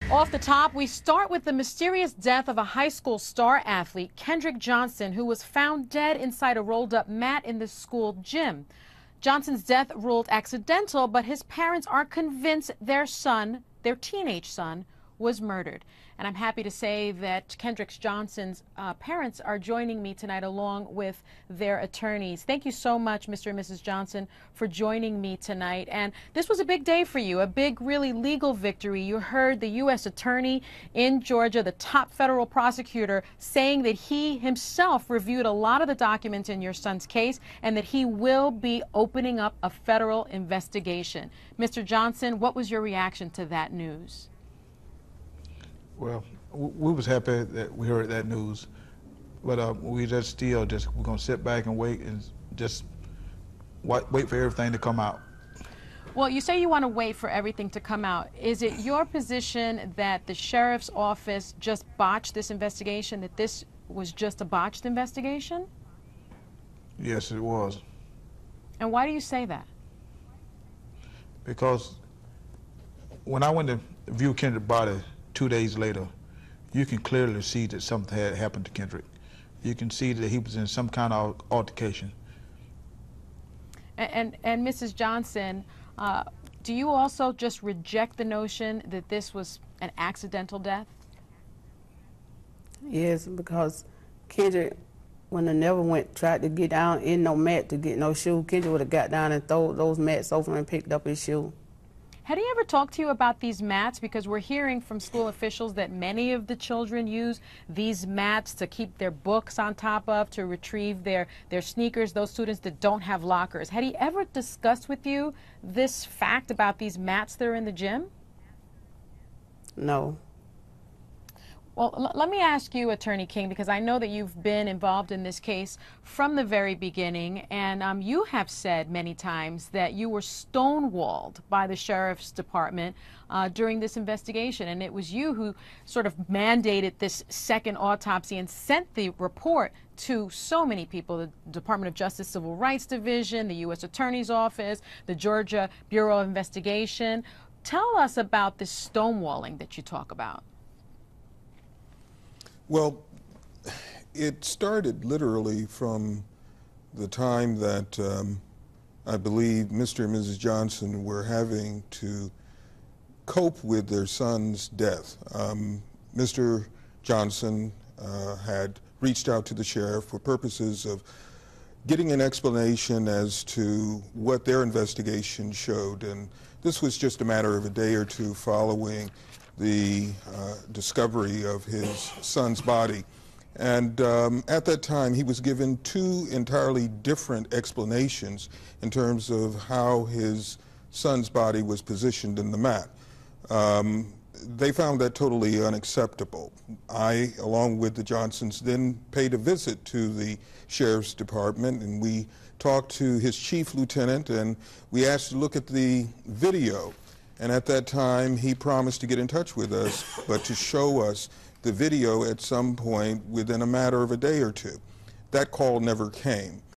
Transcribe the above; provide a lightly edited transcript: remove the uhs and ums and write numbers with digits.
Off the top, we start with the mysterious death of a high school star athlete, Kendrick Johnson, who was found dead inside a rolled-up mat in the school gym. Johnson's death ruled accidental, but his parents are convinced their son, their teenage son, was murdered. And I'm happy to say that Kendrick Johnson's parents are joining me tonight along with their attorneys. Thank you so much, Mr. and Mrs. Johnson, for joining me tonight. And this was a big day for you, a big, really legal victory. You heard the U.S. attorney in Georgia, the top federal prosecutor, saying that he himself reviewed a lot of the documents in your son's case and that he will be opening up a federal investigation. Mr. Johnson, what was your reaction to that news? Well, we was happy that we heard that news, but we're going to sit back and wait and just wait for everything to come out. Well, you say you want to wait for everything to come out. Is it your position that the sheriff's office just botched this investigation, that this was just a botched investigation? Yes, it was. And why do you say that? Because when I went to view Kendrick's body 2 days later, you can clearly see that something had happened to Kendrick. You can see that he was in some kind of altercation. And Mrs. Johnson, do you also just reject the notion that this was an accidental death? Yes, because Kendrick, when I tried to get down in no mat to get no shoe, Kendrick would have got down and thrown those mats over and picked up his shoe. Had he ever talked to you about these mats? Because we're hearing from school officials that many of the children use these mats to keep their books on top of, to retrieve their sneakers, those students that don't have lockers. Had he ever discussed with you this fact about these mats that are in the gym? No. Well, let me ask you, Attorney King, because I know that you've been involved in this case from the very beginning, and you have said many times that you were stonewalled by the Sheriff's Department during this investigation, and it was you who sort of mandated this second autopsy and sent the report to so many people, the Department of Justice Civil Rights Division, the U.S. Attorney's Office, the Georgia Bureau of Investigation. Tell us about this stonewalling that you talk about. Well, it started literally from the time that I believe Mr. and Mrs. Johnson were having to cope with their son's death. Mr. Johnson had reached out to the sheriff for purposes of getting an explanation as to what their investigation showed, and this was just a matter of a day or two following the discovery of his son's body. And at that time, he was given two entirely different explanations in terms of how his son's body was positioned in the mat. They found that totally unacceptable. I, along with the Johnsons, then paid a visit to the Sheriff's Department, and we talked to his chief lieutenant, and we asked to look at the video. And at that time, he promised to get in touch with us, but to show us the video at some point within a matter of a day or two. That call never came.